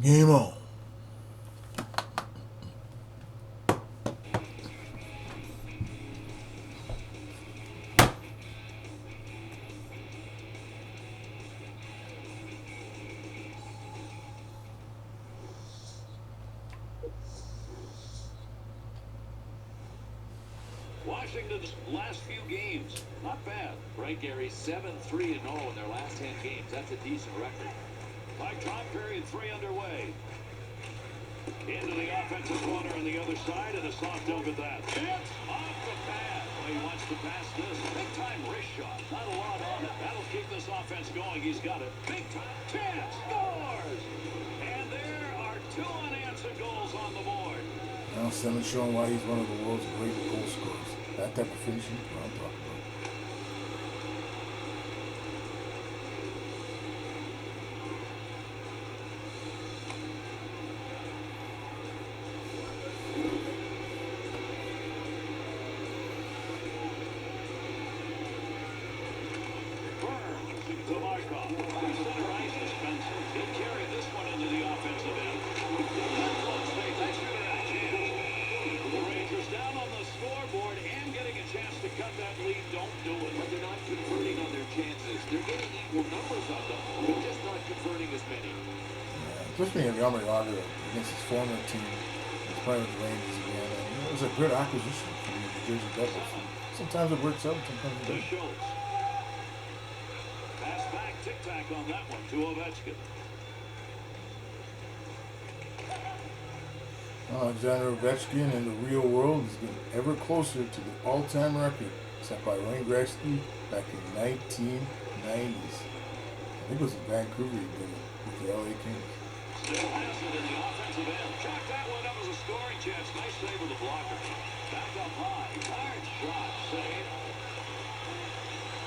Game on. Washington's last few games, not bad. Right, Gary? 7-3-0 in their last 10 games. That's a decent record. By time period 3 underway. Into the offensive corner on the other side, and a soft dump at that. It's off the pad. Well, he wants to pass this. Big-time wrist shot. Not a lot on it. That'll keep this offense going. He's got it. Big-time chance. Scores! And there are 2 unanswered goals on the board. Now Simmons showing why he's one of the world's great goal scorers. That type of finishing, what I'm talking about. To Markov. Center ice to Spencer. He'll carry this one into the offensive end. Thanks for that chance. The Rangers down on the scoreboard and getting a chance to cut that lead. Don't do it. But they're not converting on their chances. They're getting equal numbers of them, but just not converting as many. Yeah, especially in Yammer Lager against his former team. He's playing with the Rangers again. And it was a good acquisition for the New Jersey Devils. Sometimes it works out, sometimes it doesn't. Schultz. Pass back, tic-tac on that one to Ovechkin. Alexander Ovechkin in the real world is getting ever closer to the all-time record set by Wayne Gretzky back in the 1990s. I think it was in Vancouver he did it with the LA Kings. Still has it in the offensive end. Chalk that one up as a scoring chance. Nice save with the blocker. Back up high. Hard shot. Save.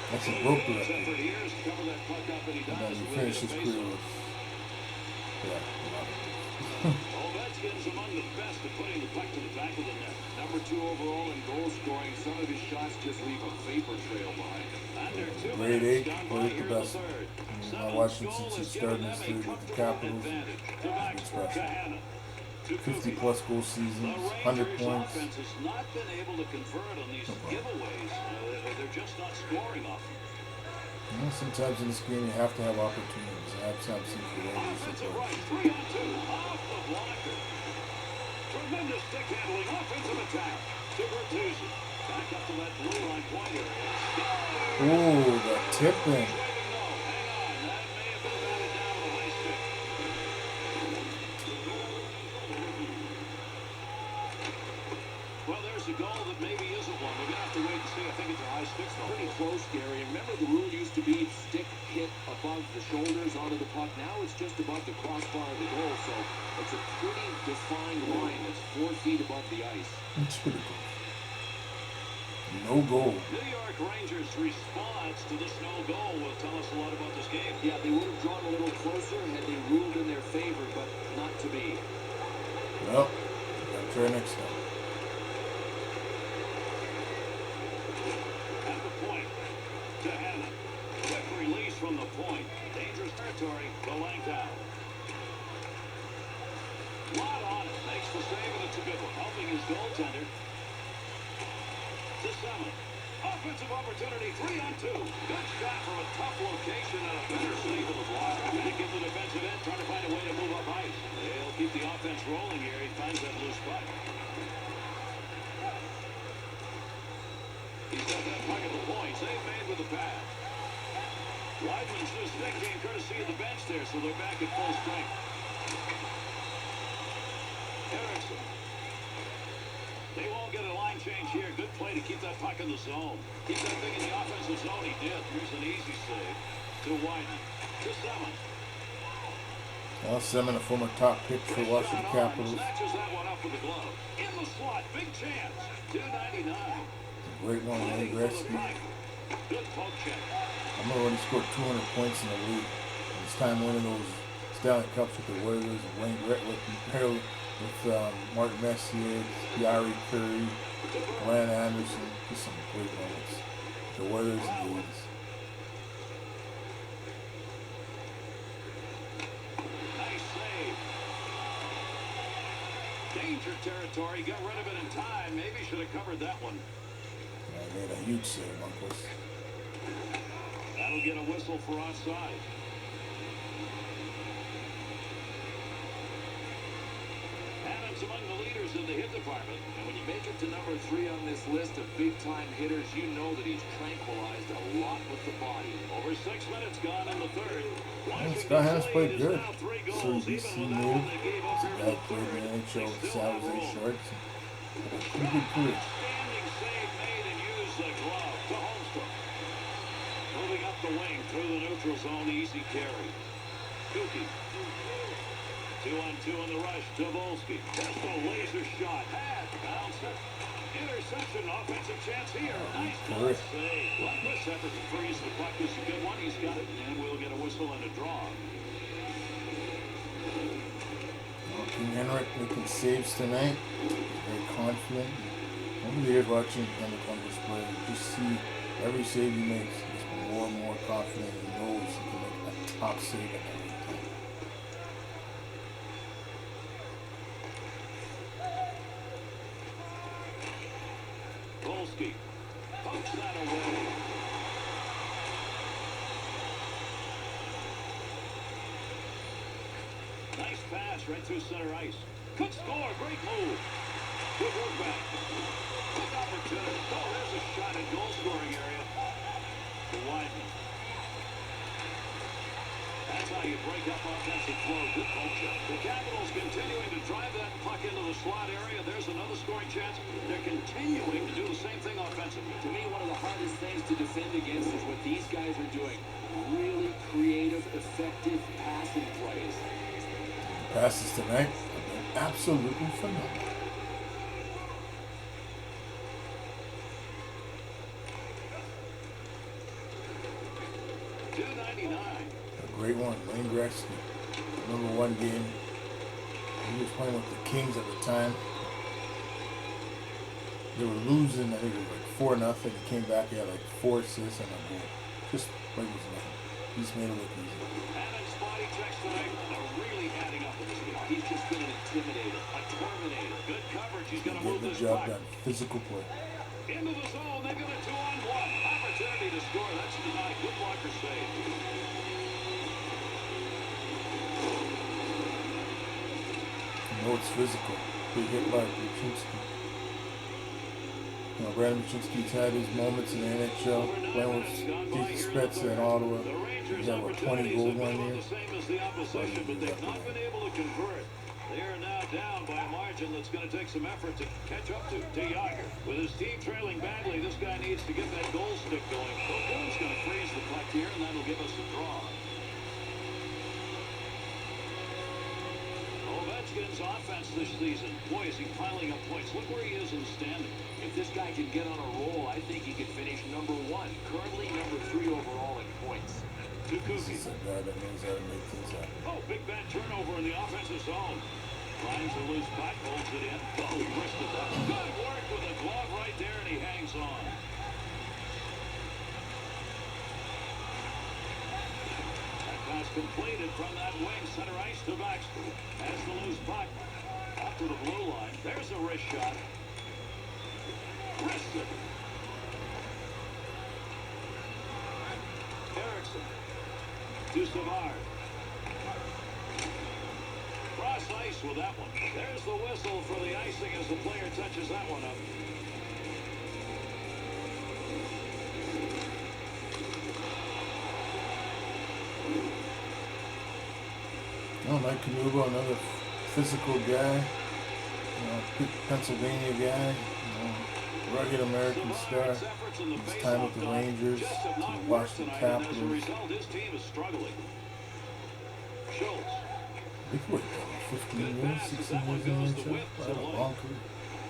That's a broke record. And then he finished his career with, Ovechkin's among the best at putting the puck to the back of the net. Number 2 overall in goal scoring. Some of his shots just leave a vapor trail behind him. Under 2 grade minutes 8, gone by played here the in the best. third. I watched him since he started his career with the Capitals. He's been special. 50 plus goal seasons, 100 points. Offense has not been able to convert on these giveaways. They're just not scoring off them. You know, sometimes in this game you have to have opportunities. I have some seen for Rangers. Offensive right, 3-on-2, off the blocker. Tremendous stick handling, offensive attack. To Bertuzzi. Back up to that blue line point area. Ooh, the tipping. Well, there's a goal that maybe isn't one. We're going to have to wait and see. I think it's a high stick though. Pretty close, Gary. Remember the rule used to be stick hit above the shoulders onto the puck. Now it's just above the crossbar of the goal, so it's a pretty defined line that's 4 feet above the ice. It's pretty cool. No goal. New York Rangers' response to this no goal will tell us a lot about this game. Yeah, they would have drawn a little closer had they ruled in their favor, but not to be. Well, gotta try next time. At the point, to Hannah. Quick release from the point. Dangerous territory, the length out. Lot on it. Makes the save, and it's a good one. Helping his goaltender. To Summon. Offensive opportunity, 3-on-2. Good shot from a tough location and a better save with the block. And give the defensive end, trying to find a way to move up ice. They'll keep the offense rolling here. He finds that loose puck. He's got that puck at the point. Save made with the pad. Weidman's just stick game courtesy of the bench there, so they're back at full strength. Erickson. They won't get a line change here. Good play to keep that puck in the zone. Keep that thing in the offensive zone. He did. Here's an easy save to Weidman. To Semin. Well, Semin, a former top pick for Washington Capitals. Snatches that one up with the glove. In the slot. Big chance. 299. Great one, Wayne Gretzky. Good poke check. I'm already scored 200 points in the league. And it's time winning those Stanley Cups with the Oilers and Wayne Gretzky with Mark Messier, Yari Curry, Glenn Anderson. Just some great moments. The Oilers and the 80s. Nice save. danger territory. Got rid of it in time. Maybe should have covered that one. Yeah, I made a huge save, Uncles. That'll get a whistle for offside. Adams among the leaders in the hit department. And when you make it to number 3 on this list of big-time hitters, you know that he's tranquilized a lot with the body. Over 6 minutes gone in the third. This guy has played good. So So BC native. He's a guy played in the NHL San Jose Sharks. Pretty good career. Standing save made and used the glove to Holmstrom. Moving up the wing through the neutral zone, easy carry. Kuki. 2-on-2 in the rush to Volsky. Just a laser shot. Had bouncer. Interception, offensive chance here. Nice glove save. Luckless effort to freeze the puck is a good one. He's got it, and we'll get a whistle and a draw. King Henrik making saves tonight. Very confident. Over the years watching Henrik Uncles play, you just see every save he makes, he's more and more confident. He knows he can make that top save at every time. Volsky pokes that away. Nice pass right through center ice. Could score. Great move. Good work back. Big opportunity. Oh, there's a shot in goal scoring area. To Wideman. That's how you break up offensive flow. Good culture. The Capitals continuing to drive that puck into the slot area. There's another scoring chance. They're continuing to do the same thing offensively. To me, one of the hardest things to defend against is what these guys are doing. Really creative, effective passing plays. Passes tonight have been absolutely phenomenal. $2.99. A great one, Wayne Gretzky. Number 1 game. He was playing with the Kings at the time. They were losing, I think it was like 4-0. He came back, he had like 4 assists and a goal. Just like it was nothing. He just made it look easy. Adams' body checks tonight are really adding up in this game. He's just been an intimidator, a terminator. Good coverage. He's going to move Getting the this job puck. done. Physical play. Into the zone. They've got a 2-on-1. Opportunity to score. That's denied. Good blocker save. You know it's physical. Big hit by Buczynski. You know, Brandon Buczynski's had his moments in the NHL, playing with Jason Spezza in Ottawa. He had about 20 goals one year. The same as the opposition, but they've not been able to convert. They are now down by a margin that's going to take some effort to catch up to Yager. With his team trailing badly, this guy needs to get that goal stick going. Boone's going to freeze the puck here, and that'll give us a draw. Ovechkin's offense this season. Boy, is he piling up points. Look where he is in the standing. If this guy can get on a roll, I think he could finish number 1. Currently number 3 overall in points. This Kukuki. is a guy that knows how to make things happen. Oh, big bad turnover in the offensive zone. Finds a loose puck, holds it in. Oh, he wristed that. Good work with a glove right there, and he hangs on. That pass completed from that wing, center ice to Baxter. Has the loose puck. Up to the blue line. There's a wrist shot. Wristed. Erickson. To Savard. Cross ice with that one. There's the whistle for the icing as the player touches that one up. Oh, Mike Canubo, another physical guy. You know, good Pennsylvania guy. You know, rugged American star. His time with the Rangers, to the Washington Capitals. His team is struggling. Schultz. They played 15 years, 16 years in the NHL. What a long career.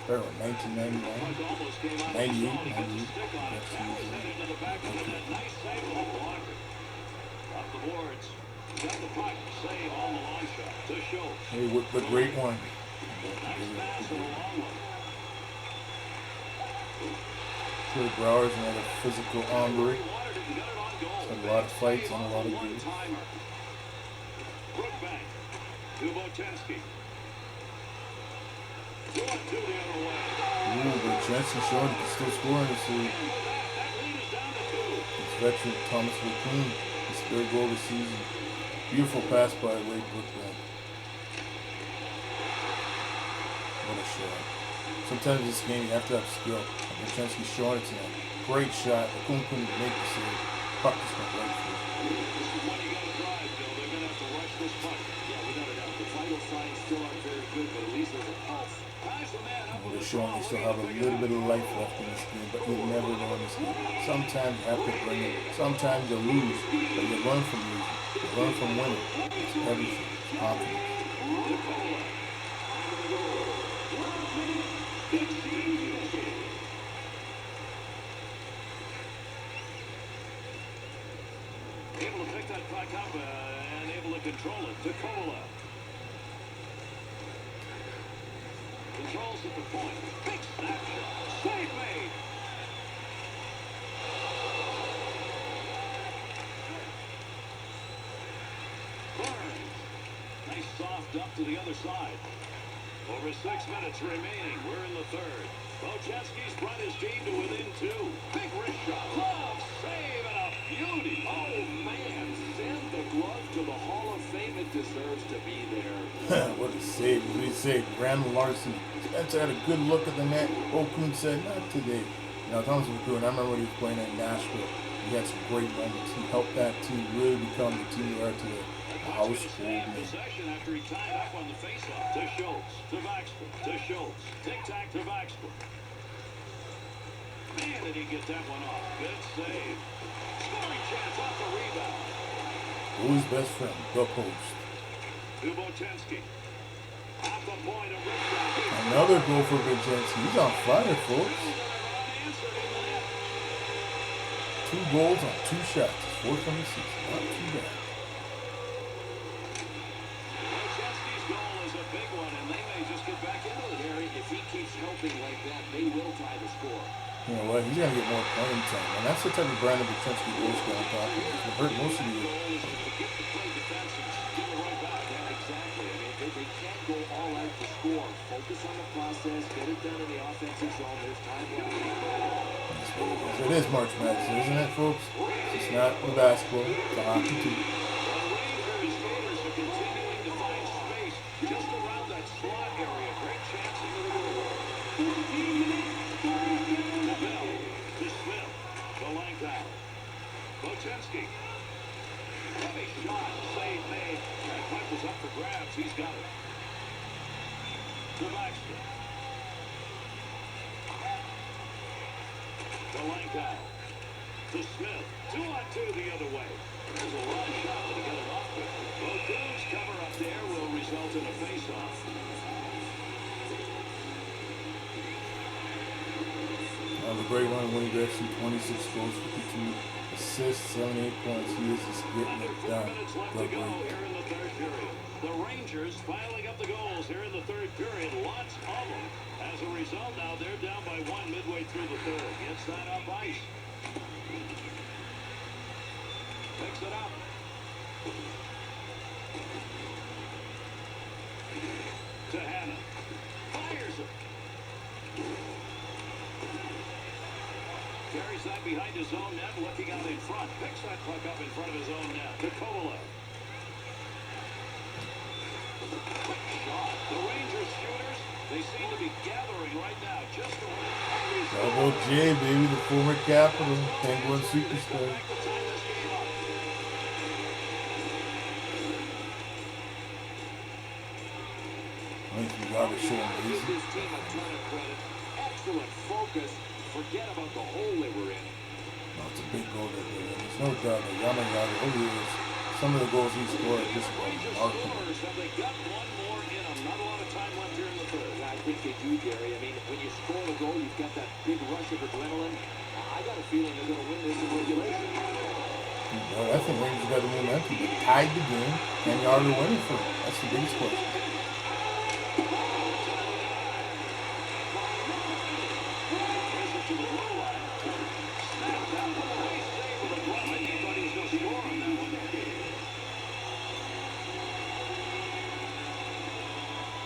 Started in 1999, 98, 98. Next season. Nice save on the blocker. Up the boards. Got the puck. Save on the long shot to Schultz. Hey, what the great one. Nice pass and a long one. Troy Brower's another physical hombre. Had a lot of fights and a lot of games. Brookbank to Botensky. 2 on 2 the other way. Ooh, but Jensen showing he can still score in this league. That lead is down to 2. It's veteran Thomas McCoon, his 3rd goal of the season. Beautiful pass by Wade Brookman. What a shot. Sometimes in this game you have to have skill. Brzezinski's showing it to him. Great shot. McCoon couldn't make the save. Puck just went right through. This is when you got to drive, Bill. They're going to have to rush this puck. Yeah, without a doubt. The vital signs still aren't very good, but at least there's a pulse. Pass the man up Well, with they're a showing they still have a little bit of life left in this game, but you'll never know in this game. Sometimes you have to bring it. Sometimes you lose, but you learn from losing. You learn from winning. It's everything. It's confidence. Able to pick that puck up and able to control it. Tukola. Controls at the point. Big snapshot. Save made. Burns. Nice soft up to the other side. Over 6 minutes remaining. We're in the 3rd. Bocheski's brought his team to within 2. Big wrist shot. Glove save and a beauty. Oh, man. Send the glove to the Hall of Fame. It deserves to be there. What a save. What did he say? Randall Larson. Spencer had a good look at the net. Okun said, not today. You know, Thomas McCoon, I remember when he was playing at Nashville. He had some great moments. He helped that team really become the team they are today. A household name. Possession after he tied up on the faceoff. To Schultz. To Baxter. To Schultz. Tic-tac to Baxter. Man, did he get that one off. Good save. Scoring chance off the rebound. Who's best friend? The post. To Bocheski. Off the point of Richard. Another goal for Brzezinski. He's on fire, folks. 2 goals on 2 shots. It's 4 from the season. Not too bad. Bocheski's goal is a big one, and they may just get back into it. Harry, if he keeps helping like that, they will tie the score. You know what? He's going to get more playing time. And that's the type of Brandon Brzezinski goals guy I'm talking about. He's hurt most of the year. Get the play defense and give it right back. Yeah, exactly. I mean, they can't go all out to score. Focus on the process. Get it done in the offensive zone. There's time left. It is March Madness, isn't it, folks? It's not a basketball. It's a hockey too. The Rangers skaters are continuing to find space just around that slot area. Great chance into the goal. To Bell. To Smith. To Langkow. Bocheski. Heavy shot. Save made. That puck was up for grabs. He's got it. To Baxter. To Langkow. To Smith. 2 on 2 the other way. There's a long shot, but he got it off quickly. Bothun's cover up there will result in a face-off. The great run, Winnie Gretzky, 26 goals, 52 assists, 78 points. He is just getting Under it 4 done. minutes left to go here in the 3rd period. The Rangers piling up the goals here in the 3rd period. Lots of them. As a result, now they're down by 1 midway through the 3rd. Gets that up ice. Picks it up. To Hanna. Fires it. Carries that behind his own net, looking out in front. Picks that puck up in front of his own net. To Kovalev. Quick shot. The Rangers shooters, they seem to be gathering right now just to win. Double J, baby, the former Capital, Penguin superstar. Back to tie this game up. I think we got to show him Give easy. this team a ton of credit. Excellent focus. Forget about the hole they were in. No, it's a big goal that they did. There's no doubt that Yamamoto, over the years, some of the goals he scored are just Rangers remarkable. scorers, have they got one more in them? Not a lot of time left here in the 3rd. Yeah, I think they do, Gary. I mean, when you score a goal, you've got that big rush of adrenaline. I got a feeling they're going to win this in regulation. Well, I think Rangers got the momentum. They tied the game, and you are the winning for it. That's the biggest question. To the blue line. Snapped out. Nice save with a glove. I think he thought he was going to score on that one.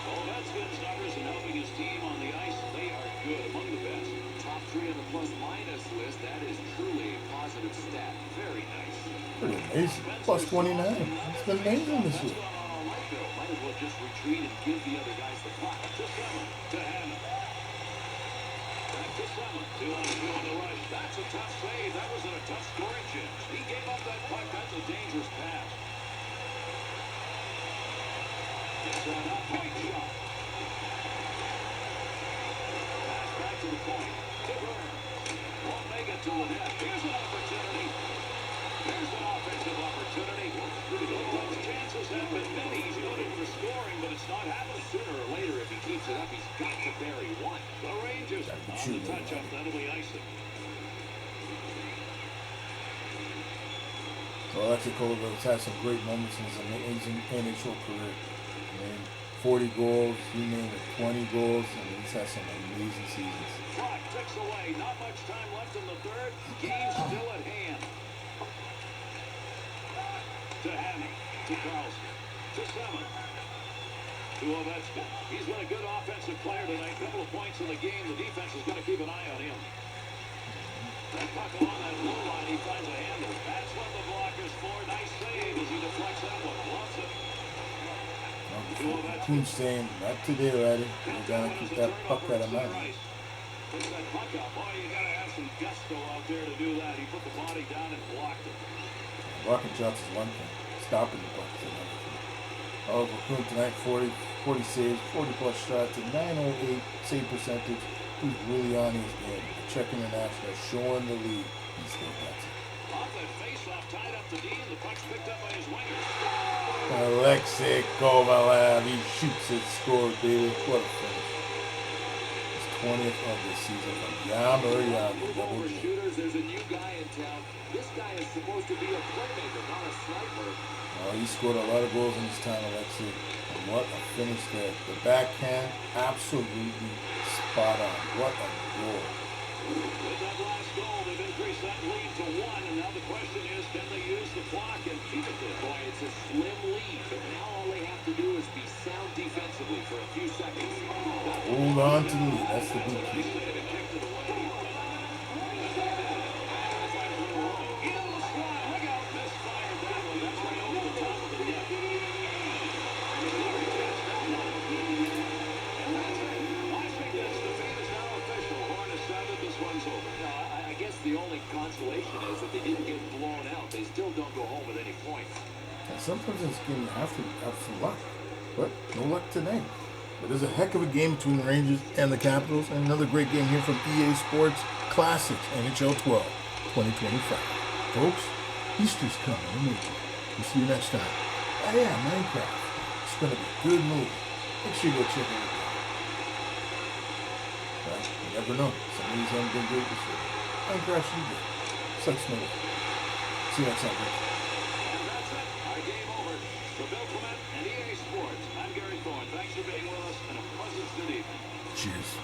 Ovechkin's numbers and helping his his team on the ice, they are good, among the best. Top 3 on the plus-minus list. That is truly a positive stat. Very nice. Pretty amazing. Plus 29. It's been amazing this That's week. gone on all right, Bill. Might as well just retreat and give the other guys the puck. To Summer, to Hannah. Back to Summer, 2-on-2 on the rush. That's a tough save. That was in a tough scoring chance. He gave up that puck. That's a dangerous pass. It's an up-point shot. Pass back to the point. To Burner. Won't make it to the net. Here's an opportunity. Here's an offensive opportunity. Those chances have been many. He's looking for scoring, but it's not happening. Sooner or later, if he keeps it up, he's got to bury one. The Rangers on the touch-up. That'll be icing. Well, Alexei Kolovic's had some great moments in his amazing NHL career. I mean, 40 goals, you name it, 20 goals, and he's had some amazing seasons. Clock ticks away. Not much time left in the third. Game still at hand. To Hannah. To Carlson. To Summer. To Ovechkin. He's been a good offensive player tonight. Couple of points in the game. The defense is going to keep an eye on him. That puck along that blue line. He finds a handle. That's what the block is for. Nice save as he deflects that one. Loves it. Team saying, not today, laddie. We're going to keep that puck out of mind. Puts that puck up. Boy, you got to have some gusto out there to do that. He put the body down and blocked it. Blocking shots is one thing. Stopping the puck is another thing. Oh, Raccoon tonight, 40 saves, 40-plus shots, and 908 save percentage. He's really on his game. Czech International, showing the lead. He still got it. Off that face-off, tied up the D, and the puck's picked up by his winger. Alexei Kovalev, he shoots it, scores, baby. What a finish. His 20th of the season from Yammer Yammer. Over shooters, there's a new guy in town. This guy is supposed to be a playmaker, not a sniper. He scored a lot of goals in his time, Alexei. And what a finish there. The backhand, absolutely spot on. What a goal. With that last goal, they've increased that lead to 1, and now the question is, can they use the clock and keep it there? Boy, it's a slim lead, but now all they have to do is be sound defensively for a few seconds. Hold on to the lead. That's the big key. I guess the only consolation is that they didn't get blown out. They still don't go home with any points. And sometimes in this game you have to have some luck. But no luck today. But there's a heck of a game between the Rangers and the Capitals. And another great game here from EA Sports Classics NHL 12 2025. Folks, Easter's coming. We'll see you next time. Oh yeah, Minecraft. It's going to be a good movie. Make sure you go check it out. Well, you never know. Some of these haven't been great this year. Minecraft should be good. Such no way. See you next time, folks. And that's it. Our game over. For Bill Clement and EA Sports, I'm Gary Thorne. Thanks for being with us, and a pleasant good evening. Cheers.